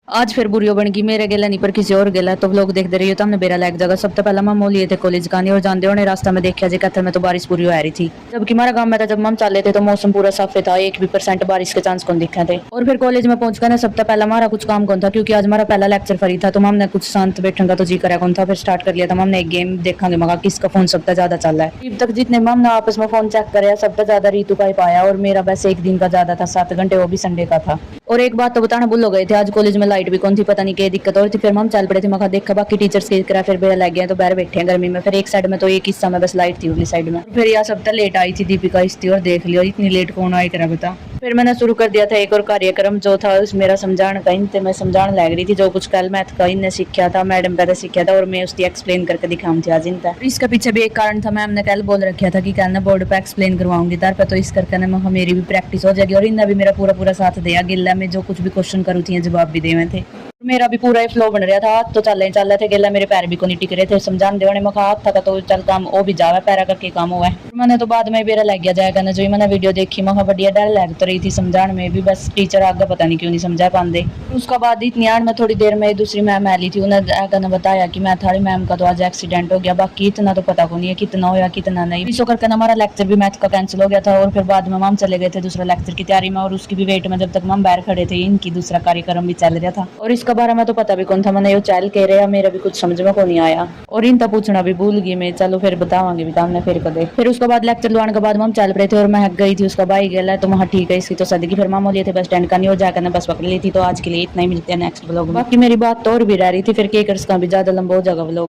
आज फिर बुरी बन गई मेरे गेला नहीं पर किसी और गेला तो लोग देखते रहिए तो हमने बेरा लग जाएगा। सबसे पहला मामो लिए थे कॉलेज का नहीं और जानते होने रास्ता में देखा जी कत्थर में तो बारिश पूरी हो रही थी। जबकि हमारा गांव में था जब हम चले थे तो मौसम पूरा साफ था, 1% बारिश के चांस कौन दिखा थे। और फिर कॉलेज में पहुंचकर ना सबसे पहला हमारा कुछ काम कौन था क्योंकि आज हमारा पहला लेक्चर फ्री था तो हमने कुछ शांत बैठने का तो जी करा कौन था। फिर स्टार्ट कर लिया था हमने एक गेम देखेंगे मगा किसका फोन सबसे ज्यादा चल रहा है। अब तक जितने हमने आपस में फोन चेक करे सबसे ज्यादा रीतू का ही पाया और मेरा बस एक दिन का ज्यादा था, 7 घंटे, वो भी संडे का था। और एक बात तो बताना भूल हो गए थे, आज कॉलेज में लाइट भी कौन थी, पता नहीं क्या दिक्कत और थी। फिर हम चल पड़े थे मखा देखा बाकी टीचर्स की तरह फिर बेरा लग गया तो बाहर बैठे हैं गर्मी में। फिर एक साइड में तो एक हिस्सा में बस लाइट थी उगली साइड में। फिर यह सब तो लेट आई थी दीपिका इसती और देख लियो इतनी लेट कौन आई करा बता। फिर मैंने शुरू कर दिया था एक और कार्यक्रम जो था उस मेरा समझाने का। इनते मैं समझाने लग रही थी जो कुछ कल मैथ का इनने सीखा था, मैडम पहले सीखा था और मैं उसकी एक्सप्लेन करके दिखाऊं थी आज इनका। इसका पीछे भी एक कारण था, मैम ने कल बोल रखा था कि कल ना बोर्ड पे एक्सप्लेन करवाऊंगी तार पे तो इस करके ना मेरी भी प्रैक्टिस हो जाएगी और इनने भी मेरा पूरा पूरा साथ दिया गिल्ला में जो कुछ भी क्वेश्चन करूँ थी जवाब भी दे थे। मेरा भी पूरा ही फ्लो बन रहा था, हाथ तो चल रहे थे गेला मेरे पैर भी को नहीं टिक रहे थे। समझाने देने मखा हाथ था तो चल काम वो भी जावा पैरा करके काम हुआ है। मैंने तो बाद में बेरा लग गया जाएगा ना जो मैंने वीडियो देखी मखा बढ़िया डर लग तो रही थी समझाने में भी, बस टीचर आगे पता नहीं क्यों नहीं समझा पाते। उसका बाद इतनी आड़ में थोड़ी देर में दूसरी मैम आली थी उन्हें बताया कि मैथ वाली मैम का तो आज एक्सीडेंट हो गया, बाकी इतना तो पता को नहीं है कितना होया कितना नहीं। इस करके हमारा लेक्चर भी मैथ का कैंसिल हो गया था और फिर बाद में हम चले गए थे दूसरा लेक्चर की तैयारी में और उसकी भी वेट में जब तक हम बाहर खड़े थे इनकी दूसरा कार्यक्रम भी चल रहा था। और इसका बारे में तो पता भी कौन था, मैंने यो चल कह रहा मेरा भी कुछ समझ में को नहीं आया और इन तक पूछना भी भूल गई मैं। चलो फिर बतावांगे भी हमने फिर कदे। फिर उसके बाद लेक्चर लुआने के बाद हम चल पड़े थे और मैं गई थी उसका भाई गया तो वहाँ ठीक है इसकी तो सदी की। फिर मामो लिए थे बस स्टैंड का नहीं हो जाकर बस पकड़ ली थी। तो आज के लिए इतना ही, मिलते हैं नेक्स्ट ब्लॉग में। बाकी मेरी बात तो और भी रह रही थी फिर केकर्स का भी ज्यादा लंबा हो जाएगा ब्लॉग।